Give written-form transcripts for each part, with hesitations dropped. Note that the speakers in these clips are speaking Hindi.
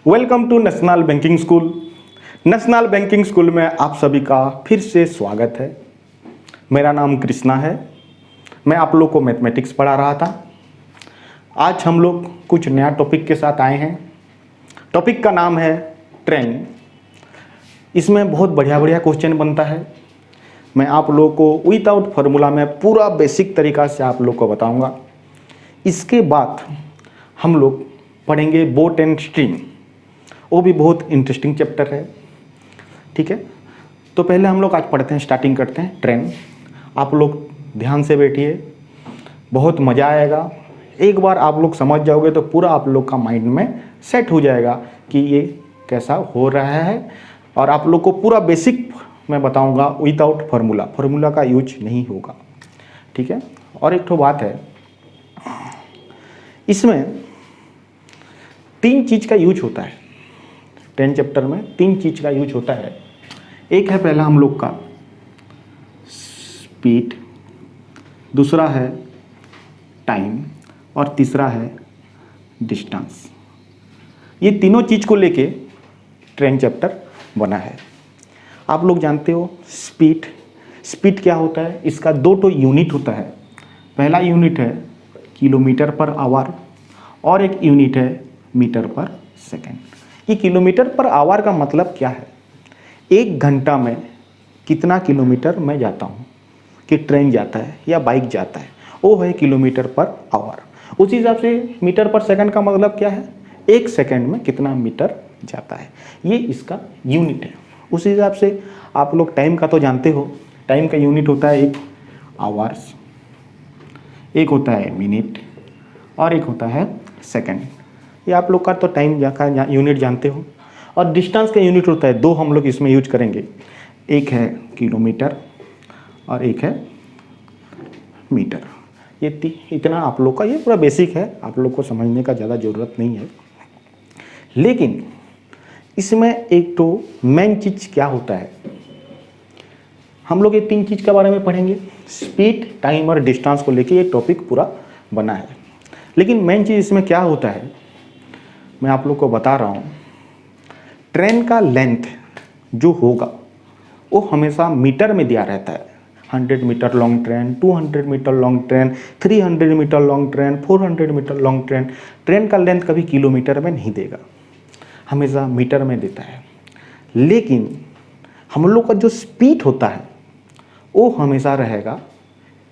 Welcome to national banking school. National banking school में आप सभी का फिर से स्वागत है। मेरा नाम कृष्णा है। मैं आप लोग को मैथमेटिक्स पढ़ा रहा था। आज हम लोग कुछ नया टॉपिक के साथ आए हैं। टॉपिक का नाम है ट्रेंड। इसमें बहुत बढ़िया बढ़िया क्वेश्चन बनता है। मैं आप लोग को विदाउट फार्मूला में पूरा बेसिक तरीका से आप लोग को बताऊंगा। इसके बाद हम लोग पढ़ेंगे बोट एंड स्ट्रीम। वो भी बहुत इंटरेस्टिंग चैप्टर है। ठीक है, तो पहले हम लोग आज पढ़ते हैं, स्टार्टिंग करते हैं ट्रेंड। आप लोग ध्यान से बैठिए, बहुत मज़ा आएगा। एक बार आप लोग समझ जाओगे तो पूरा आप लोग का माइंड में सेट हो जाएगा कि ये कैसा हो रहा है। और आप लोग को पूरा बेसिक मैं बताऊंगा विदाउट फार्मूला। फार्मूला का यूज नहीं होगा। ठीक है, और एक तो बात है, इसमें 3 चीज़ का यूज होता है। 10 चैप्टर में 3 चीज़ का यूज होता है। एक है पहला हम लोग का स्पीड, दूसरा है टाइम और तीसरा है डिस्टेंस। ये तीनों चीज़ को लेके ट्रेंड चैप्टर बना है। आप लोग जानते हो स्पीड। स्पीड क्या होता है? इसका 2 यूनिट होता है। पहला यूनिट है किलोमीटर पर आवर और एक यूनिट है मीटर पर सेकेंड। ये किलोमीटर पर आवर का मतलब क्या है? 1 घंटा में कितना किलोमीटर मैं जाता हूँ कि ट्रेन जाता है या बाइक जाता है, वो है किलोमीटर पर आवर। उसी हिसाब से मीटर पर सेकंड का मतलब क्या है? 1 सेकंड में कितना मीटर जाता है, ये इसका यूनिट है। उसी हिसाब से आप लोग टाइम का तो जानते हो। टाइम का यूनिट होता है एक आवर्स, एक होता है मिनट और एक होता है सेकंड। ये आप लोग का तो टाइम का यूनिट जानते हो। और डिस्टेंस का यूनिट होता है 2, हम लोग इसमें यूज करेंगे। एक है किलोमीटर और एक है मीटर। ये इतना आप लोग का ये पूरा बेसिक है, आप लोग को समझने का ज़्यादा ज़रूरत नहीं है। लेकिन इसमें एक तो मेन चीज़ क्या होता है, हम लोग ये 3 चीज़ के बारे में पढ़ेंगे। स्पीड, टाइम और डिस्टेंस को लेके ये टॉपिक पूरा बना है। लेकिन मेन चीज़ इसमें क्या होता है मैं आप लोग को बता रहा हूँ। ट्रेन का लेंथ जो होगा वो हमेशा मीटर में दिया रहता है। 100 metre long train, 200 metre long train, 300 metre long train, 400 metre long train. Train का लेंथ कभी किलोमीटर में नहीं देगा, हमेशा मीटर में देता है। लेकिन हम लोग का जो स्पीड होता है वो हमेशा रहेगा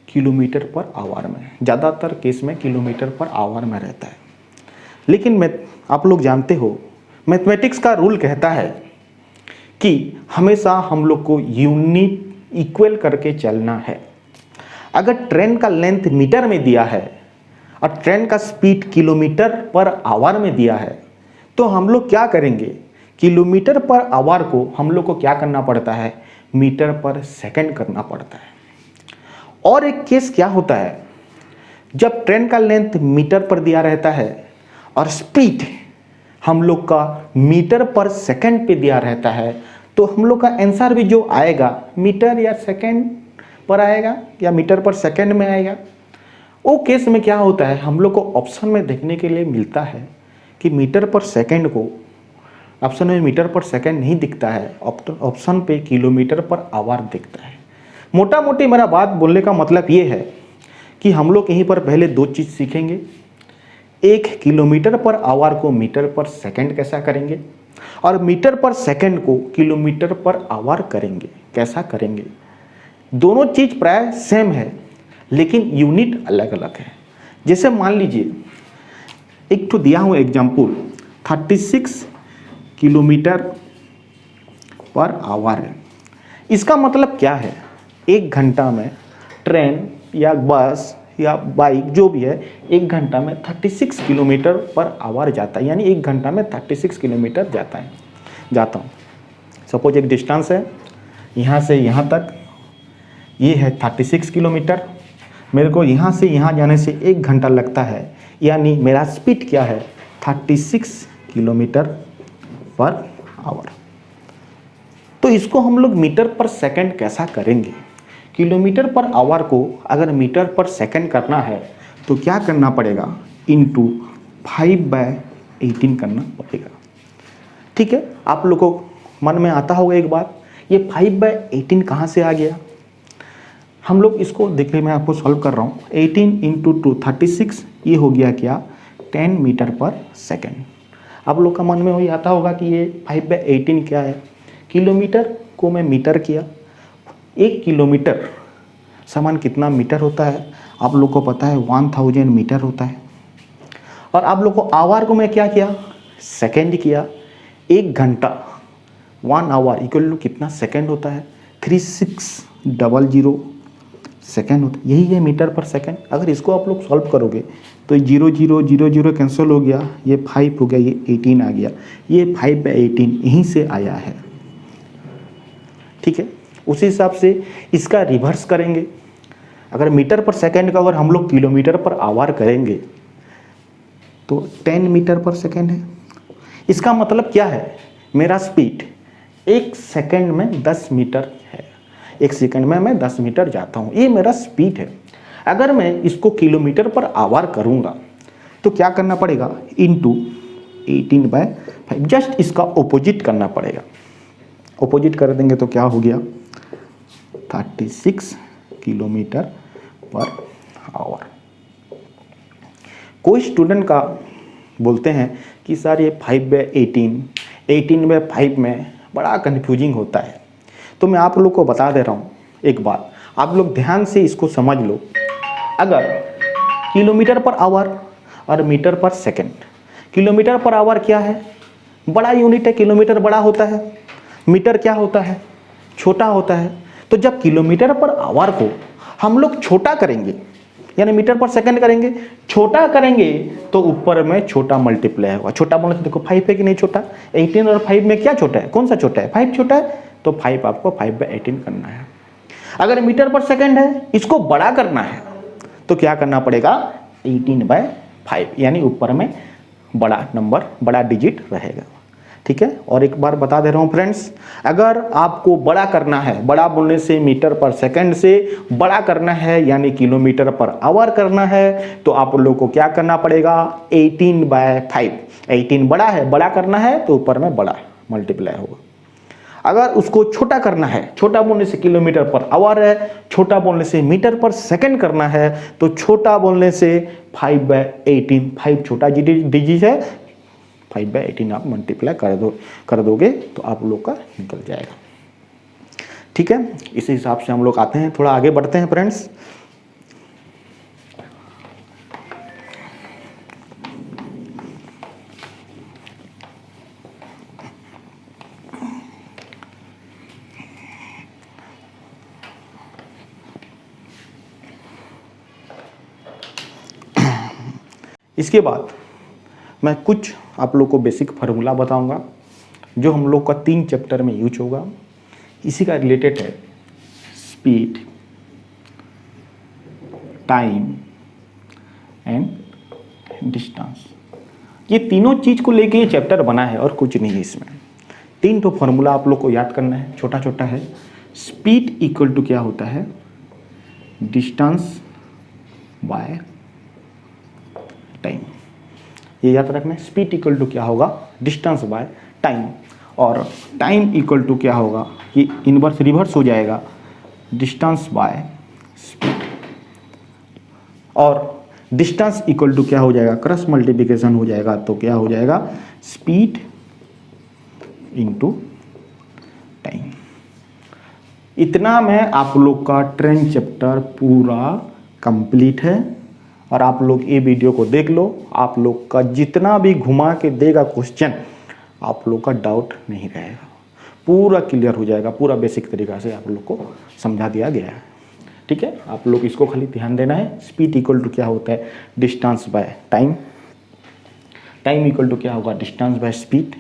किलोमीटर पर आवर में। ज़्यादातर केस में किलोमीटर पर आवर में रहता है। लेकिन आप लोग जानते हो मैथमेटिक्स का रूल कहता है कि हमेशा हम लोग को यूनिट इक्वल करके चलना है। अगर ट्रेन का लेंथ मीटर में दिया है और ट्रेन का स्पीड किलोमीटर पर आवर में दिया है तो हम लोग क्या करेंगे? किलोमीटर पर आवर को हम लोग को क्या करना पड़ता है? मीटर पर सेकंड करना पड़ता है। और एक केस क्या होता है, जब ट्रेन का लेंथ मीटर पर दिया रहता है और स्पीड हम लोग का मीटर पर सेकंड पे दिया रहता है, तो हम लोग का आंसर भी जो आएगा मीटर या सेकंड पर आएगा या मीटर पर सेकंड में आएगा। वो केस में क्या होता है, हम लोग को ऑप्शन में देखने के लिए मिलता है कि मीटर पर सेकंड को ऑप्शन में मीटर पर सेकंड नहीं दिखता है, ऑप्शन पे किलोमीटर पर आवर दिखता है। मोटा मोटी मेरा बात बोलने का मतलब ये है कि हम लोग यहीं पर पहले 2 चीज़ सीखेंगे। एक, किलोमीटर पर आवर को मीटर पर सेकंड कैसा करेंगे, और मीटर पर सेकंड को किलोमीटर पर आवर करेंगे कैसा करेंगे। दोनों चीज़ प्राय सेम है लेकिन यूनिट अलग अलग है। जैसे मान लीजिए एक तो दिया हुआ एग्जाम्पल 36 किलोमीटर पर आवर है। इसका मतलब क्या है? 1 घंटा में ट्रेन या बस या बाइक जो भी है 1 घंटा में 36 किलोमीटर पर आवर जाता है, यानी 1 घंटा में 36 किलोमीटर जाता हूँ। सपोज एक डिस्टेंस है यहाँ से यहाँ तक, ये है 36 किलोमीटर। मेरे को यहाँ से यहाँ जाने से 1 घंटा लगता है, यानी मेरा स्पीड क्या है? 36 किलोमीटर पर आवर। तो इसको हम लोग मीटर पर सेकंड कैसा करेंगे? किलोमीटर पर आवर को अगर मीटर पर सेकंड करना है तो क्या करना पड़ेगा? इंटू 5/18 करना पड़ेगा। ठीक है, आप लोगों को मन में आता होगा एक बात, ये 5/18 कहाँ से आ गया। हम लोग इसको देखिए, मैं आपको सॉल्व कर रहा हूँ। 18 × 2 36, ये हो गया क्या 10 मीटर पर सेकेंड। आप लोग का मन में वही आता होगा कि ये 5/18 क्या है, किलोमीटर को मैं मीटर किया। 1 किलोमीटर समान कितना मीटर होता है, आप लोग को पता है 1000 मीटर होता है। और आप लोग को आवर को मैं क्या किया, सेकेंड किया। 1 घंटा 1 आवर इक्वल टू कितना सेकेंड होता है, 3600 सेकेंड होता है। यही है मीटर पर सेकेंड। अगर इसको आप लोग सॉल्व करोगे तो 0 0 0 0 कैंसिल हो गया, ये 5 हो गया, ये 18 आ गया। ये 5/18 यहीं से आया है। ठीक है, उसी हिसाब से इसका रिवर्स करेंगे। अगर मीटर पर सेकेंड का अगर हम लोग किलोमीटर पर आवर करेंगे तो 10 मीटर पर सेकेंड है। इसका मतलब क्या है, मेरा स्पीड 1 सेकेंड में 10 मीटर है। 1 सेकेंड में मैं 10 मीटर जाता हूँ, ये मेरा स्पीड है। अगर मैं इसको किलोमीटर पर आवर करूँगा तो क्या करना पड़ेगा, इंटू 18/5, जस्ट इसका ऑपोजिट करना पड़ेगा। ऑपोजिट कर देंगे तो क्या हो गया 36 किलोमीटर पर आवर। कोई स्टूडेंट का बोलते हैं कि सर ये 5/18 18/5 में बड़ा कन्फ्यूजिंग होता है। तो मैं आप लोग को बता दे रहा हूँ एक बात, आप लोग ध्यान से इसको समझ लो। अगर किलोमीटर पर आवर और मीटर पर सेकंड, किलोमीटर पर आवर क्या है, बड़ा यूनिट है, किलोमीटर बड़ा होता है, मीटर क्या होता है, छोटा होता है। तो जब किलोमीटर पर आवर को हम लोग छोटा करेंगे, यानी मीटर पर सेकंड करेंगे, छोटा करेंगे तो ऊपर में छोटा मल्टीप्लाई होगा। छोटा बोलने से देखो 5 है कि नहीं छोटा, 18 और 5 में क्या छोटा है, कौन सा छोटा है, 5 छोटा है, तो 5 आपको 5/18 करना है। अगर मीटर पर सेकंड है, इसको बड़ा करना है तो क्या करना पड़ेगा 18/5, यानी ऊपर में बड़ा नंबर, बड़ा डिजिट रहेगा। ठीक है, और एक बार बता दे रहा हूँ फ्रेंड्स, अगर आपको बड़ा करना है, बड़ा बोलने से मीटर पर सेकंड से बड़ा करना है यानी किलोमीटर पर आवर करना है, तो आप लोगों को क्या करना पड़ेगा 18/5। 18 बड़ा है, बड़ा करना है तो ऊपर में बड़ा मल्टीप्लाई होगा। अगर उसको छोटा करना है, छोटा बोलने से किलोमीटर पर आवर है, छोटा बोलने से मीटर पर सेकंड करना है, तो छोटा बोलने से 5/18, 5 छोटा डिजिट है, 5/18 आप मल्टीप्लाई कर दोगे तो आप लोग का निकल जाएगा। ठीक है, इसी हिसाब से हम लोग आते हैं, थोड़ा आगे बढ़ते हैं फ्रेंड्स। इसके बाद मैं कुछ आप लोग को बेसिक फार्मूला बताऊंगा जो हम लोग का 3 चैप्टर में यूज होगा। इसी का रिलेटेड है स्पीड, टाइम एंड डिस्टेंस। ये तीनों चीज़ को लेके ये चैप्टर बना है और कुछ नहीं है इसमें। 3 तो फार्मूला आप लोग को याद करना है, छोटा छोटा है। स्पीड इक्वल टू क्या होता है, डिस्टेंस बाय टाइम, ये याद रखना है। स्पीड इक्वल टू क्या होगा, डिस्टेंस बाय टाइम, और टाइम इक्वल टू क्या होगा, ये इनवर्स रिवर्स हो जाएगा, डिस्टेंस बाय स्पीड। और डिस्टेंस इक्वल टू क्या हो जाएगा, क्रॉस मल्टीप्लिकेशन हो जाएगा, तो क्या हो जाएगा स्पीड इनटू टाइम। इतना में आप लोग का ट्रेन चैप्टर पूरा कंप्लीट है। और आप लोग ये वीडियो को देख लो, आप लोग का जितना भी घुमा के देगा क्वेश्चन, आप लोग का डाउट नहीं रहेगा, पूरा क्लियर हो जाएगा, पूरा बेसिक तरीका से आप लोग को समझा दिया गया है। ठीक है, आप लोग इसको खाली ध्यान देना है। स्पीड इक्वल टू क्या होता है, distance by time, time equal to क्या होगा, distance by speed,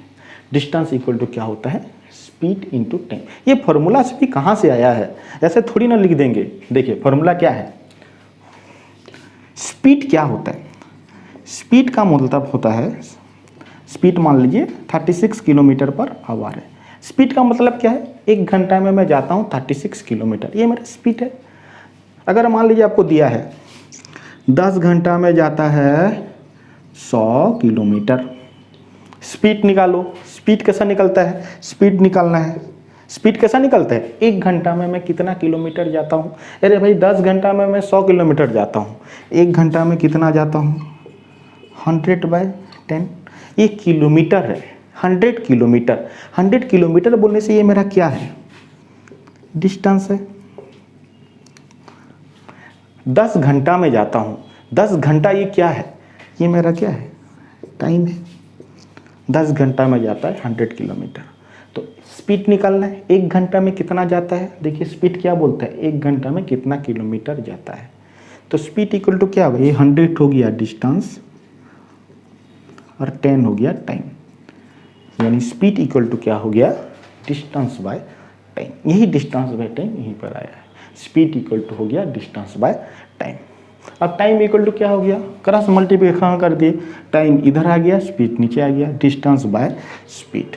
distance equal to क्या होता है, स्पीड इनटू टाइम। ये फार्मूला से भी कहाँ से आया है, ऐसे थोड़ी ना लिख देंगे। देखिए फार्मूला क्या है, स्पीड क्या होता है, स्पीड का मतलब होता है, स्पीड मान लीजिए 36 किलोमीटर पर आवर है। स्पीड का मतलब क्या है, 1 घंटा में मैं जाता हूँ 36 किलोमीटर, ये मेरा स्पीड है। अगर मान लीजिए आपको दिया है 10 घंटा में जाता है 100 किलोमीटर, स्पीड निकालो। स्पीड कैसा निकलता है, स्पीड निकालना है। स्पीड कैसा निकलता है, 1 घंटा में मैं कितना किलोमीटर जाता हूँ। अरे भाई 10 घंटा में मैं 100 किलोमीटर जाता हूँ, 1 घंटा में कितना जाता हूँ, 100/10। ये किलोमीटर है, 100 किलोमीटर। 100 किलोमीटर बोलने से ये मेरा क्या है, डिस्टेंस है। 10 घंटा में जाता हूँ, 10 घंटा ये क्या है, ये मेरा क्या है, टाइम है। 10 घंटा में जाता है 100 किलोमीटर। तो स्पीड निकालना है, 1 घंटा में कितना जाता है। देखिए स्पीड क्या बोलता है, 1 घंटा में कितना किलोमीटर जाता है। तो स्पीड इक्वल टू क्या होगा, ये 100 हो गया डिस्टेंस और 10 हो गया टाइम। यानी स्पीड इक्वल टू क्या हो गया, डिस्टेंस बाय टाइम। यही डिस्टेंस बाय टाइम यहीं पर आया है। स्पीड इक्वल टू हो गया डिस्टेंस बाय टाइम। अब टाइम इक्वल टू क्या हो गया, क्रॉस मल्टीप्लिकेशन कर दिए, टाइम इधर आ गया, स्पीड नीचे आ गया, distance by speed.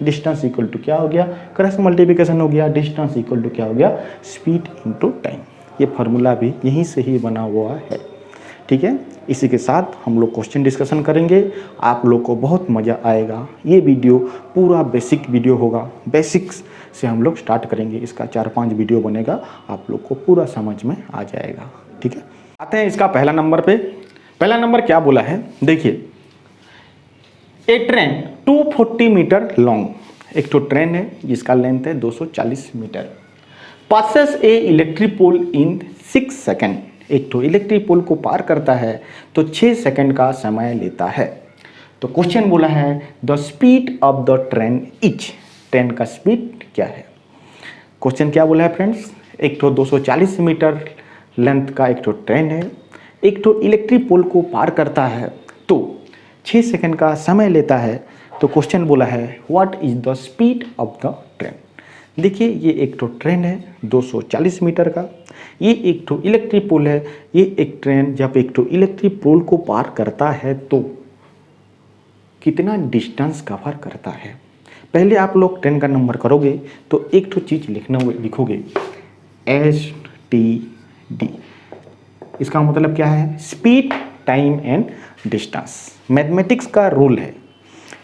Distance equal to क्या हो गया, क्रॉस मल्टीप्लिकेशन हो गया, डिस्टेंस इक्वल टू क्या हो गया, स्पीड इनटू टाइम। ये फार्मूला भी यहीं से ही बना हुआ है। ठीक है, इसी के साथ हम लोग क्वेश्चन डिस्कशन करेंगे। आप लोग को बहुत मज़ा आएगा। ये वीडियो पूरा बेसिक वीडियो होगा, बेसिक्स से हम लोग स्टार्ट करेंगे। इसका 4-5 वीडियो बनेगा, आप लोग को पूरा समझ में आ जाएगा। ठीक है, आते हैं इसका पहला नंबर पे। पहला नंबर क्या बोला है, देखिए ए ट्रेन 240 मीटर लॉन्ग। एक तो ट्रेन है जिसका लेंथ है 240 metre, passes a electric pole in 6 second. एक तो इलेक्ट्रिक पोल को पार करता है तो 6 सेकेंड का समय लेता है। तो क्वेश्चन बोला है the speed of the train is. Train का स्पीड क्या है। क्वेश्चन क्या बोला है फ्रेंड्स, एक तो 240 मीटर लेंथ का एक तो ट्रेन है, एक तो इलेक्ट्रिक पोल को पार करता है तो 6 सेकंड का समय लेता है। तो क्वेश्चन बोला है what is the speed of the train. देखिए ये एक तो ट्रेन है 240 मीटर का, ये एक तो इलेक्ट्रिक पोल है। ये एक ट्रेन जब एक तो इलेक्ट्रिक पोल को पार करता है तो कितना डिस्टेंस कवर करता है। पहले आप लोग ट्रेन का नंबर करोगे तो एक तो चीज़ लिखोगे STD। इसका मतलब क्या है, speed time and distance. Mathematics का रूल है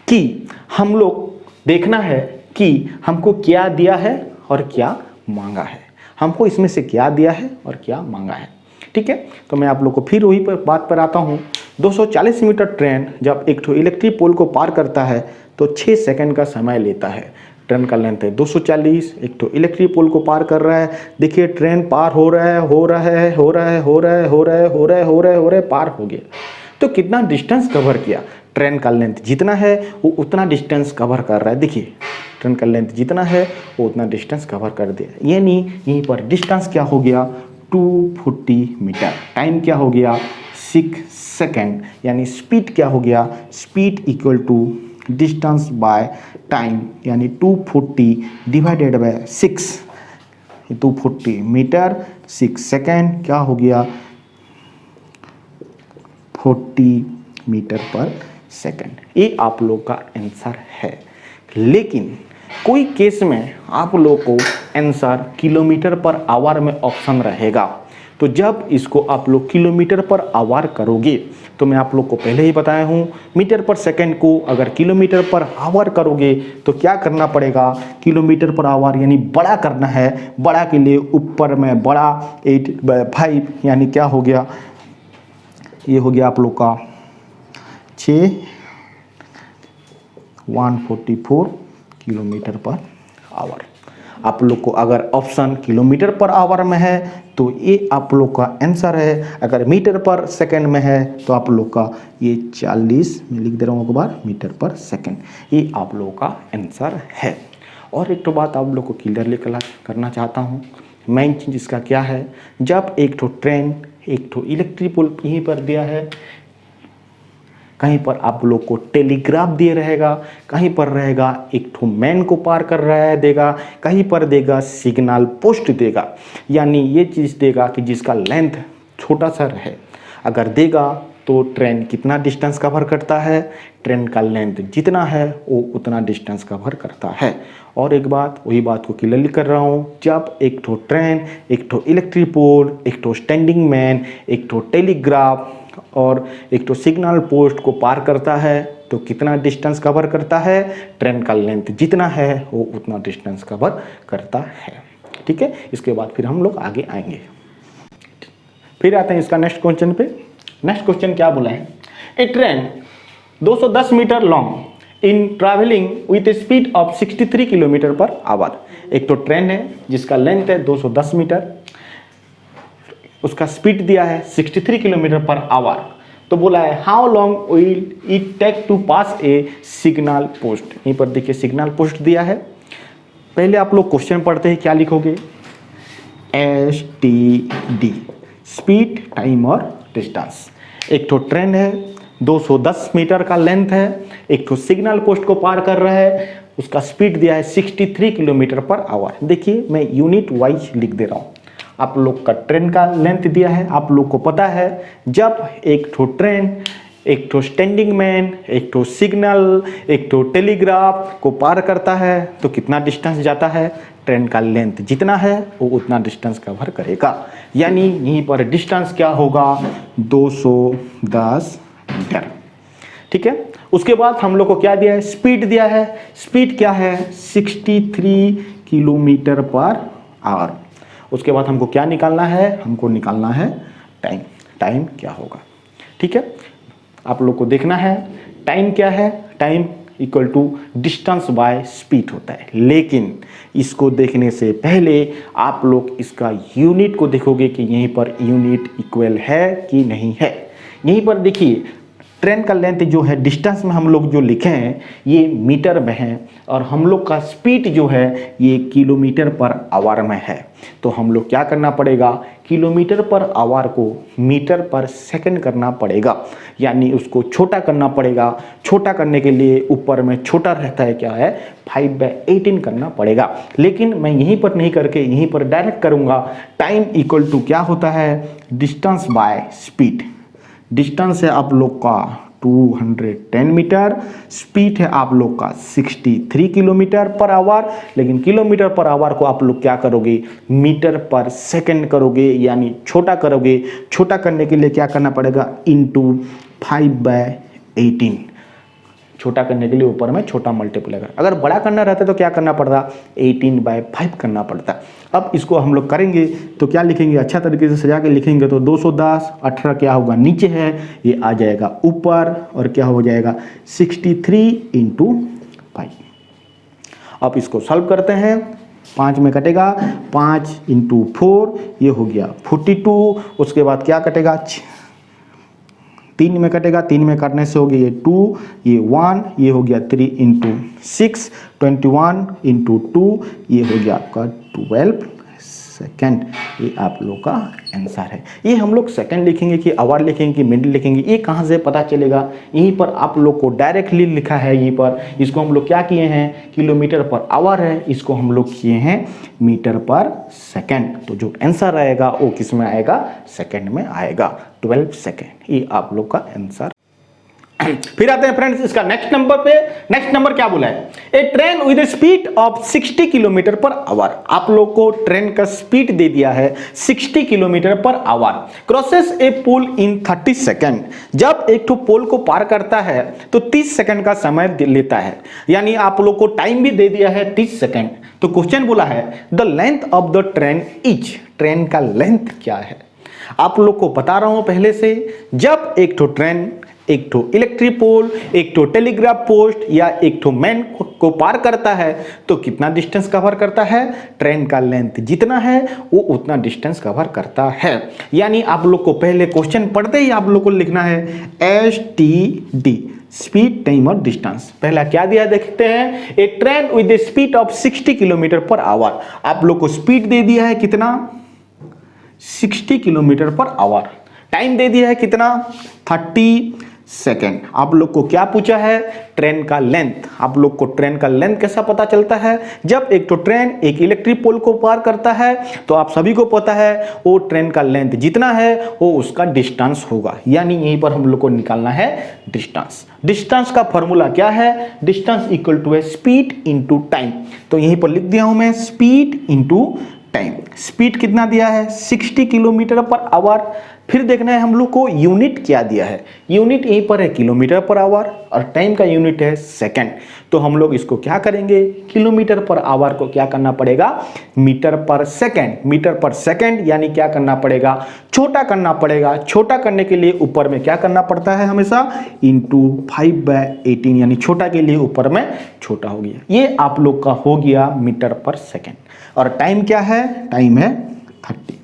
कि हम लोग देखना है कि हमको क्या दिया है और क्या मांगा है, हमको इसमें से क्या दिया है और क्या मांगा है। ठीक है, तो मैं आप लोग को फिर वही पर बात पर आता हूँ। 240 मीटर ट्रेन जब एक तो इलेक्ट्रिक पोल को पार करता है तो 6 सेकंड का समय लेता है। ट्रेन का लेंथ है 240, एक तो इलेक्ट्रिक पोल को पार कर रहा है। देखिए ट्रेन पार हो रहा है, पार हो गया। तो कितना डिस्टेंस कवर किया, ट्रेन का लेंथ जितना है वो उतना डिस्टेंस कवर कर रहा है। देखिए ट्रेन का लेंथ जितना है वो उतना डिस्टेंस कवर कर दिया। यानी यहीं पर डिस्टेंस क्या हो गया, 240 मीटर। टाइम क्या हो गया, 6 सेकेंड। यानी स्पीड क्या हो गया, speed equal to distance by time, यानी 240 डिवाइडेड बाय 6। 240 मीटर 6 सेकेंड क्या हो गया, 40 मीटर पर सेकेंड। ये आप लोग का आंसर है। लेकिन कोई केस में आप लोग को आंसर किलोमीटर पर आवर में ऑप्शन रहेगा। तो जब इसको आप लोग किलोमीटर पर आवर करोगे तो मैं आप लोग को पहले ही बताया हूँ, मीटर पर सेकंड को अगर किलोमीटर पर आवर करोगे तो क्या करना पड़ेगा, किलोमीटर पर आवर यानी बड़ा करना है। बड़ा के लिए ऊपर में बड़ा 8/5 यानी क्या हो गया, ये हो गया आप लोग का 144 किलोमीटर पर आवर। आप लोग को अगर ऑप्शन किलोमीटर पर आवर में है तो ये आप लोग का आंसर है। अगर मीटर पर सेकंड में है तो आप लोग का ये 40, मैं लिख दे रहा हूँ एक बार, मीटर पर सेकंड। ये आप लोगों का आंसर है। और एक तो बात आप लोग को क्लियरली करना चाहता हूँ, मेन चीज़ इसका क्या है, जब एक तो ट्रेन एक तो इलेक्ट्रिक पोल यहीं पर दिया है, कहीं पर आप लोग को टेलीग्राफ दिए रहेगा, कहीं पर रहेगा एक ठो मैन को पार कर रहा है देगा, कहीं पर देगा सिग्नल पोस्ट देगा। यानी ये चीज़ देगा कि जिसका लेंथ छोटा सा रहे। अगर देगा तो ट्रेन कितना डिस्टेंस कवर करता है, ट्रेन का लेंथ जितना है वो उतना डिस्टेंस कवर करता है। और एक बात, वही बात को क्लियरली कर रहा हूँ, जब एक ठो ट्रेन एक ठो इलेक्ट्रिक पोल एक ठो स्टैंडिंग मैन एक ठो टेलीग्राफ और एक तो सिग्नल पोस्ट को पार करता है तो कितना डिस्टेंस कवर करता है, ट्रेन का लेंथ जितना है वो उतना डिस्टेंस कवर करता है। ठीक है, इसके बाद फिर हम लोग आगे आएंगे। फिर आते हैं इसका नेक्स्ट क्वेश्चन पे। नेक्स्ट क्वेश्चन क्या बोला है, a train 210 metre long in travelling with a speed of 63 kilometre per hour. एक तो ट्रेन है जिसका लेंथ है 210 मीटर, उसका स्पीड दिया है 63 किलोमीटर पर आवर। तो बोला है how long will it take to pass a signal post. यहीं पर देखिए सिग्नल पोस्ट दिया है। पहले आप लोग क्वेश्चन पढ़ते हैं, क्या लिखोगे, STD, स्पीड, टाइम और डिस्टेंस। एक तो ट्रेन है 210 मीटर का लेंथ है, एक तो सिग्नल पोस्ट को पार कर रहा है, उसका स्पीड दिया है 63 किलोमीटर पर आवर। देखिए मैं यूनिट वाइज लिख दे रहा हूँ। आप लोग का ट्रेन का लेंथ दिया है, आप लोग को पता है जब एक तो ट्रेन, एक तो स्टैंडिंग मैन, एक तो सिग्नल, एक तो टेलीग्राफ को पार करता है तो कितना डिस्टेंस जाता है, ट्रेन का लेंथ जितना है वो उतना डिस्टेंस कवर करेगा। यानी यहीं पर डिस्टेंस क्या होगा, 210 मीटर। ठीक है, उसके बाद हम लोग को क्या दिया है, स्पीड दिया है। स्पीड क्या है, 63 किलोमीटर पर आवर। उसके बाद हमको क्या निकालना है, हमको निकालना है टाइम। टाइम क्या होगा, ठीक है, आप लोग को देखना है टाइम क्या है। Time equal to distance by speed होता है, लेकिन इसको देखने से पहले आप लोग इसका यूनिट को देखोगे कि यहीं पर यूनिट इक्वल है कि नहीं है। यहीं पर देखिए ट्रेन का लेंथ जो है डिस्टेंस में हम लोग जो लिखे हैं ये मीटर में है और हम लोग का स्पीड जो है ये किलोमीटर पर आवर में है। तो हम लोग क्या करना पड़ेगा, किलोमीटर पर आवर को मीटर पर सेकंड करना पड़ेगा, यानी उसको छोटा करना पड़ेगा। छोटा करने के लिए ऊपर में छोटा रहता है, क्या है, 5/18 करना पड़ेगा। लेकिन मैं यहीं पर नहीं करके यहीं पर डायरेक्ट करूँगा। टाइम इक्वल टू क्या होता है, डिस्टेंस बाय स्पीड। डिस्टेंस है आप लोग का 210 मीटर, स्पीड है आप लोग का 63 किलोमीटर पर आवर। लेकिन किलोमीटर पर आवर को आप लोग क्या करोगे, मीटर पर सेकंड करोगे, यानी छोटा करोगे। छोटा करने के लिए क्या करना पड़ेगा, इनटू 5/18। छोटा करने के लिए ऊपर में छोटा मल्टीप्लाई कर, अगर बड़ा करना रहता तो क्या करना पड़ता, 18/5 करना पड़ता। अब इसको हम लोग करेंगे तो क्या लिखेंगे, अच्छा तरीके से सजा के लिखेंगे तो 210, 18 क्या होगा नीचे है, ये आ जाएगा ऊपर और क्या हो जाएगा 63 × 5। अब इसको सॉल्व करते हैं, 5 में कटेगा, 5 × 4 ये हो गया 42। उसके बाद क्या कटेगा, 3 में कटेगा, 3 में काटने से हो गया ये 2, ये 1, ये हो गया 3 × 6, 21 × 2 ये हो गया आपका 12 सेकेंड। ये आप लोग का आंसर है। ये हम लोग सेकंड लिखेंगे कि आवर लिखेंगे कि मिनट लिखेंगे, ये कहाँ से पता चलेगा, यहीं पर आप लोग को डायरेक्टली लिखा है। यहीं पर इसको हम लोग क्या किए हैं, किलोमीटर पर आवर है, इसको हम लोग किए हैं मीटर पर सेकंड। तो जो आंसर आएगा वो किस में आएगा, सेकंड में आएगा, 12 सेकंड। ये आप लोग का आंसर। फिर आते हैं फ्रेंड्स इसका नेक्स्ट नंबर पे। नेक्स्ट नंबर क्या बोला है, a train with speed of 60 kilometre per hour. आप लोग को ट्रेन का स्पीड दे दिया है 60 kilometre per our, crosses A pole in 30 second. जब एक तो पोल को पार करता है तो 30 सेकेंड का समय लेता है, यानी आप लोग को टाइम भी दे दिया है 30 सेकेंड। तो क्वेश्चन बोला है the length of the train is, train का लेंथ क्या है। आप लोग को बता रहा हूं पहले से, जब एक तो ट्रेन, एक तो इलेक्ट्रिक पोल, एक तो टेलीग्राफ पोस्ट या एक तो मैन को पार करता है तो कितना डिस्टेंस कवर करता है, ट्रेन का लेंथ जितना है वो उतना डिस्टेंस कवर करता है। यानी आप लोग को पहले क्वेश्चन पढ़ते ही आप लोग को लिखना है STD, स्पीड, टाइम और डिस्टेंस। पहला क्या दिया देखते हैं, a train with speed of 60 kilometre per hour. आप लोग को स्पीड दे दिया है कितना, 60 किलोमीटर पर आवर। टाइम दे दिया है कितना, 30 सेकेंड। आप लोग को क्या पूछा है, ट्रेन का लेंथ। आप लोग को ट्रेन का लेंथ कैसा पता चलता है, जब एक तो ट्रेन एक इलेक्ट्रिक पोल को पार करता है तो आप सभी को पता है वो ट्रेन का लेंथ जितना है वो उसका डिस्टेंस होगा। यानी यहीं पर हम लोग को निकालना है डिस्टेंस। डिस्टेंस का फॉर्मूला क्या है, डिस्टेंस इक्वल टू है स्पीड इंटू टाइम। तो यहीं पर लिख दिया हूं मैं स्पीड इंटू टाइम। स्पीड कितना दिया है 60 किलोमीटर पर आवर, फिर देखना है हम लोग को यूनिट क्या दिया है। यूनिट यहीं पर है किलोमीटर पर आवर और टाइम का यूनिट है सेकंड। तो हम लोग इसको क्या करेंगे, किलोमीटर पर आवर को क्या करना पड़ेगा, मीटर पर सेकंड। मीटर पर सेकंड यानी क्या करना पड़ेगा, छोटा करना पड़ेगा। छोटा करने के लिए ऊपर में क्या करना पड़ता है हमेशा, इंटू 5/18 यानी छोटा के लिए ऊपर में छोटा हो गया। ये आप लोग का हो गया मीटर पर सेकंड। और टाइम क्या है, टाइम है 30।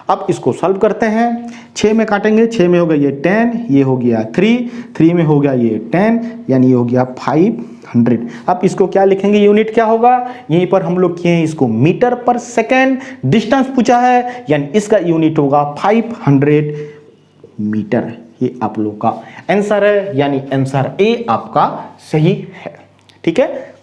अब इसको सॉल्व करते हैं। 6 में काटेंगे, 6 में हो गया ये 10, ये हो गया 3 में हो गया ये 10 यानी ये हो गया 500। अब इसको क्या लिखेंगे, यूनिट क्या होगा, यहीं पर हम लोग किए हैं इसको मीटर पर सेकेंड। डिस्टेंस पूछा है यानी इसका यूनिट होगा 500 मीटर। ये आप लोग का आंसर है, यानी आंसर ए आपका सही है। ठीक है।